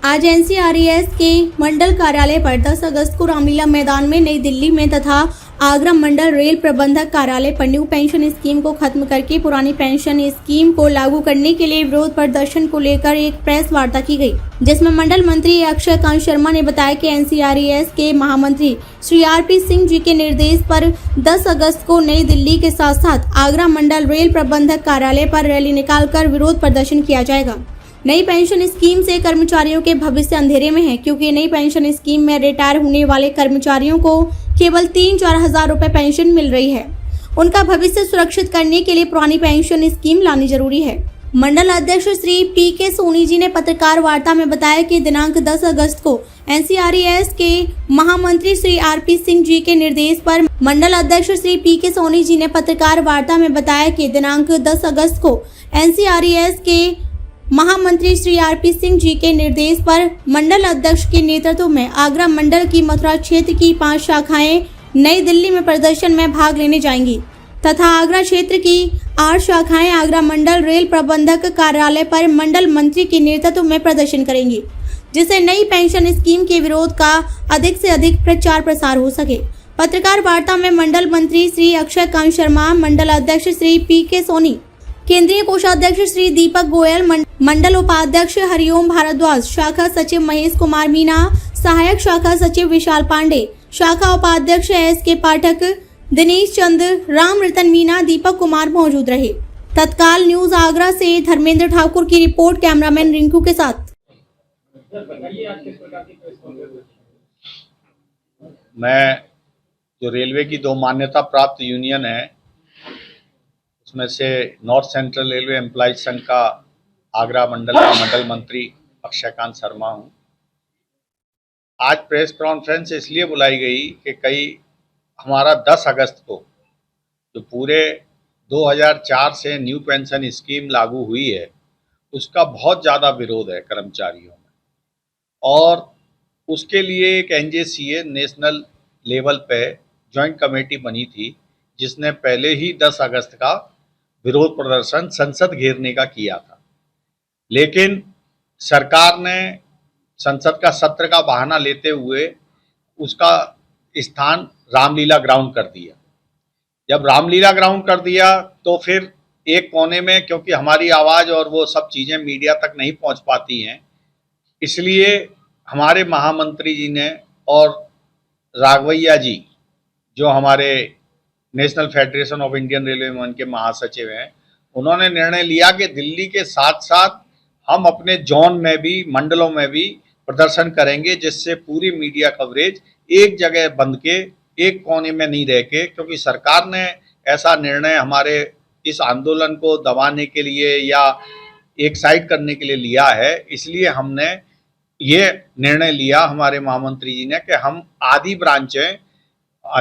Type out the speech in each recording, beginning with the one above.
आज एनसीआरईएस के मंडल कार्यालय पर 10 अगस्त को रामलीला मैदान में नई दिल्ली में तथा आगरा मंडल रेल प्रबंधक कार्यालय पर न्यू पेंशन स्कीम को खत्म करके पुरानी पेंशन स्कीम को लागू करने के लिए विरोध प्रदर्शन को लेकर एक प्रेस वार्ता की गई, जिसमें मंडल मंत्री अक्षय कांत शर्मा ने बताया कि एनसीआरईएस के महामंत्री श्री आरपी सिंह जी के निर्देश पर 10 अगस्त को नई दिल्ली के साथ साथ आगरा मंडल रेल प्रबंधक कार्यालय पर रैली निकालकर विरोध प्रदर्शन किया जाएगा। नई पेंशन स्कीम से कर्मचारियों के भविष्य अंधेरे में है, क्योंकि नई पेंशन स्कीम में रिटायर होने वाले कर्मचारियों को केवल 3-4 हजार रुपए पेंशन मिल रही है। उनका भविष्य सुरक्षित करने के लिए पुरानी पेंशन स्कीम लानी जरूरी है। मंडल अध्यक्ष श्री पी.के. सोनी जी ने पत्रकार वार्ता में बताया कि दिनांक 10 अगस्त को एनसीआरईएस के महामंत्री श्री आरपी सिंह जी के निर्देश पर मंडल अध्यक्ष श्री पी.के. सोनी जी ने पत्रकार वार्ता में बताया कि दिनांक 10 अगस्त को एनसीआरईएस के महामंत्री श्री आरपी सिंह जी के निर्देश पर मंडल अध्यक्ष के नेतृत्व में आगरा मंडल की मथुरा क्षेत्र की 5 शाखाएं नई दिल्ली में प्रदर्शन में भाग लेने जाएंगी तथा आगरा क्षेत्र की 8 शाखाएं आगरा मंडल रेल प्रबंधक कार्यालय पर मंडल मंत्री के नेतृत्व में प्रदर्शन करेंगी, जिससे नई पेंशन स्कीम के विरोध का अधिक से अधिक प्रचार प्रसार हो सके। पत्रकार वार्ता में मंडल मंत्री श्री अक्षय कांत शर्मा, मंडल अध्यक्ष श्री पी.के. सोनी, केंद्रीय कोषाध्यक्ष श्री दीपक गोयल, मंडल उपाध्यक्ष हरिओम भारद्वाज, शाखा सचिव महेश कुमार मीना, सहायक शाखा सचिव विशाल पांडे, शाखा उपाध्यक्ष एस.के. पाठक, दिनेश चंद्र, राम रतन मीना, दीपक कुमार मौजूद रहे। तत्काल न्यूज आगरा से धर्मेंद्र ठाकुर की रिपोर्ट, कैमरामैन रिंकू के साथ। मैं जो रेलवे की 2 मान्यता प्राप्त यूनियन है, उसमें से नॉर्थ सेंट्रल रेलवे एम्प्लॉइज संघ का आगरा मंडल का मंडल मंत्री अक्षय कांत शर्मा हूँ। आज प्रेस कॉन्फ्रेंस इसलिए बुलाई गई कि हमारा 10 अगस्त को जो पूरे 2004 से न्यू पेंशन स्कीम लागू हुई है, उसका बहुत ज़्यादा विरोध है कर्मचारियों में, और उसके लिए एक एनजेसीए नेशनल लेवल पे जॉइंट कमेटी बनी थी, जिसने पहले ही 10 अगस्त का विरोध प्रदर्शन संसद घेरने का किया था। लेकिन सरकार ने संसद का सत्र का बहाना लेते हुए उसका स्थान रामलीला ग्राउंड कर दिया। जब रामलीला ग्राउंड कर दिया तो फिर एक कोने में, क्योंकि हमारी आवाज़ और वो सब चीज़ें मीडिया तक नहीं पहुंच पाती हैं, इसलिए हमारे महामंत्री जी ने और राघवैया जी, जो हमारे national federation of Indian railway में के महासचिव हैं, उन्होंने निर्णय लिया कि दिल्ली के साथ साथ हम अपने जोन में भी, मंडलों में भी प्रदर्शन करेंगे, जिससे पूरी मीडिया कवरेज एक जगह बंद के एक कोने में नहीं रह के, क्योंकि सरकार ने ऐसा निर्णय हमारे इस आंदोलन को दबाने के लिए या एक साइड करने के लिए लिया है। इसलिए हमने ये निर्णय लिया, हमारे महामंत्री जी ने, कि हम आधी ब्रांचें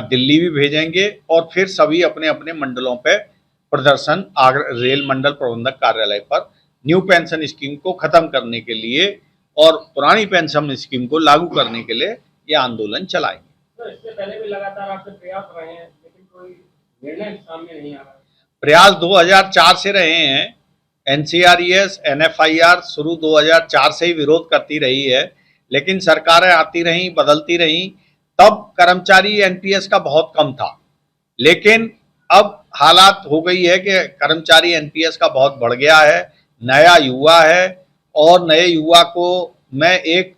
दिल्ली भी भेजेंगे और फिर सभी अपने अपने मंडलों पे प्रदर्शन आगरा रेल मंडल प्रबंधक कार्यालय पर न्यू पेंशन स्कीम को खत्म करने के लिए और पुरानी पेंशन स्कीम को लागू करने के लिए ये आंदोलन चलाएंगे। तो इससे पहले भी लगातार आपके प्रयास रहे हैं, लेकिन कोई निर्णय सामने नहीं आ रहा। प्रयास 2004 से रहे हैं। एनसीआरईएस, एनएफआईआर शुरू 2004 से ही विरोध करती रही है, लेकिन सरकारें आती रहीं, बदलती रहीं। तब कर्मचारी एनपीएस का बहुत कम था, लेकिन अब हालात हो गई है कि कर्मचारी एनपीएस का बहुत बढ़ गया है। नया युवा है और नए युवा को में एक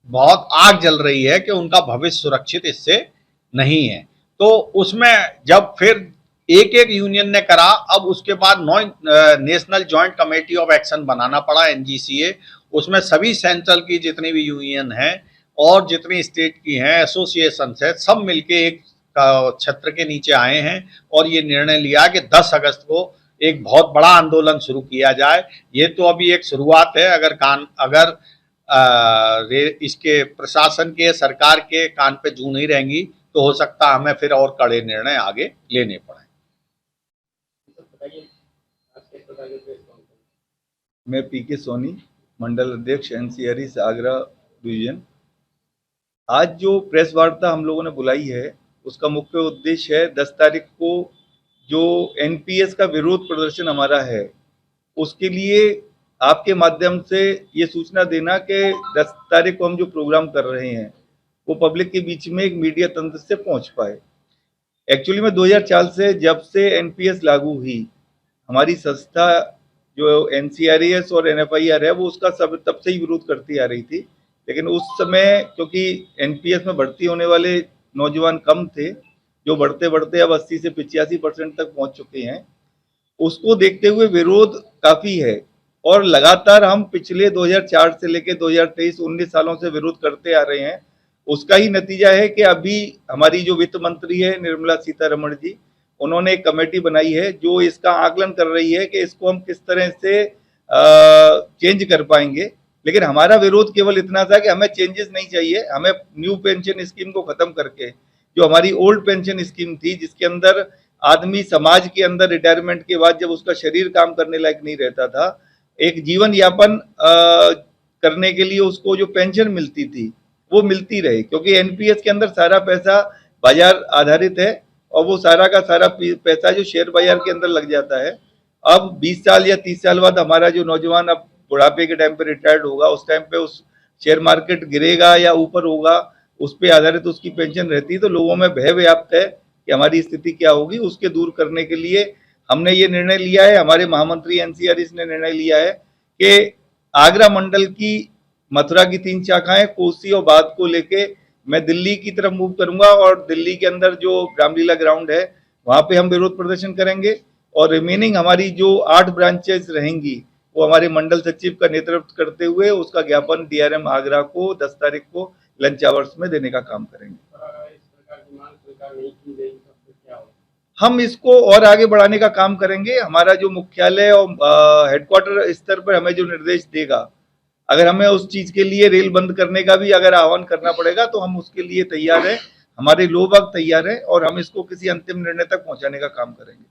बहुत आग जल रही है कि उनका भविष्य सुरक्षित इससे नहीं है। तो उसमें जब फिर एक यूनियन ने करा, अब उसके बाद national joint committee of action बनाना पड़ा, एनजीसीए। उसमें सभी सेंट्रल की जितनी भी यूनियन है और जितनी स्टेट की हैं, एसोसिएशन है, सब मिलके एक छत्र के नीचे आए हैं और ये निर्णय लिया कि 10 अगस्त को एक बहुत बड़ा आंदोलन शुरू किया जाए। ये तो अभी एक शुरुआत है। अगर इसके प्रशासन के, सरकार के कान पे जू नहीं रहेंगी तो हो सकता हमें फिर और कड़े निर्णय आगे लेने पड़े। मैं पी.के. सोनी, मंडल अध्यक्ष एनसीआरई से आगरा डिवीजन। आज जो प्रेस वार्ता हम लोगों ने बुलाई है, उसका मुख्य उद्देश्य है 10 तारीख को जो एनपीएस का विरोध प्रदर्शन हमारा है, उसके लिए आपके माध्यम से ये सूचना देना कि 10 तारीख को हम जो प्रोग्राम कर रहे हैं वो पब्लिक के बीच में एक मीडिया तंत्र से पहुंच पाए। एक्चुअली में 2004 से जब से एनपीएस लागू हुई, हमारी संस्था जो एनसीआरएस और एनएफआईआर है वो उसका सब तब से ही विरोध करती आ रही थी, लेकिन उस समय क्योंकि एनपीएस में भर्ती होने वाले नौजवान कम थे, जो बढ़ते बढ़ते अब 80 से 85% तक पहुंच चुके हैं, उसको देखते हुए विरोध काफी है। और लगातार हम पिछले 2004 से लेकर 2023 19 सालों से विरोध करते आ रहे हैं। उसका ही नतीजा है कि अभी हमारी जो वित्त मंत्री है निर्मला सीतारमण जी, उन्होंने एक कमेटी बनाई है जो इसका आकलन कर रही है कि इसको हम किस तरह से चेंज कर पाएंगे। लेकिन हमारा विरोध केवल इतना था कि हमें चेंजेस नहीं चाहिए, हमें न्यू पेंशन स्कीम को खत्म करके जो हमारी ओल्ड पेंशन स्कीम थी, जिसके अंदर आदमी समाज के अंदर रिटायरमेंट के बाद जब उसका शरीर काम करने लायक नहीं रहता था, एक जीवन यापन करने के लिए उसको जो पेंशन मिलती थी वो मिलती रहे, क्योंकि एनपीएस के अंदर सारा पैसा बाजार आधारित है और वो सारा का सारा पैसा जो शेयर बाजार के अंदर लग जाता है। अब 20 साल या 30 साल बाद हमारा जो नौजवान अब बुढ़ापे के टाइम पे रिटायर्ड होगा, उस टाइम पे उस शेयर मार्केट गिरेगा या ऊपर होगा, उस पे आधारित उसकी पेंशन रहती है। तो लोगों में भय व्याप्त है कि हमारी स्थिति क्या होगी। उसके दूर करने के लिए हमने ये निर्णय लिया है, हमारे महामंत्री एनसीआरएस ने निर्णय लिया है कि आगरा मंडल की मथुरा की 3 शाखाएं, कोसी और बाध को लेके मैं दिल्ली की तरफ मूव करूंगा और दिल्ली के अंदर जो रामलीला ग्राउंड है वहां पे हम विरोध प्रदर्शन करेंगे। और रिमेनिंग हमारी जो 8 ब्रांचेस रहेंगी वो हमारे मंडल सचिव का नेतृत्व करते हुए उसका ज्ञापन डीआरएम आगरा को 10 तारीख को लंच आवर्स में देने का काम करेंगे। इस प्रकार की मांग स्वीकार नहीं की गई तो फिर क्या होगा? हम इसको और आगे बढ़ाने का काम करेंगे। हमारा जो मुख्यालय और हेडक्वार्टर स्तर पर हमें जो निर्देश देगा, अगर हमें उस चीज के लिए रेल बंद करने का भी अगर आह्वान करना पड़ेगा तो हम उसके लिए तैयार हैं, हमारे लोग तैयार हैं और हम इसको किसी अंतिम निर्णय तक पहुंचाने का काम करेंगे।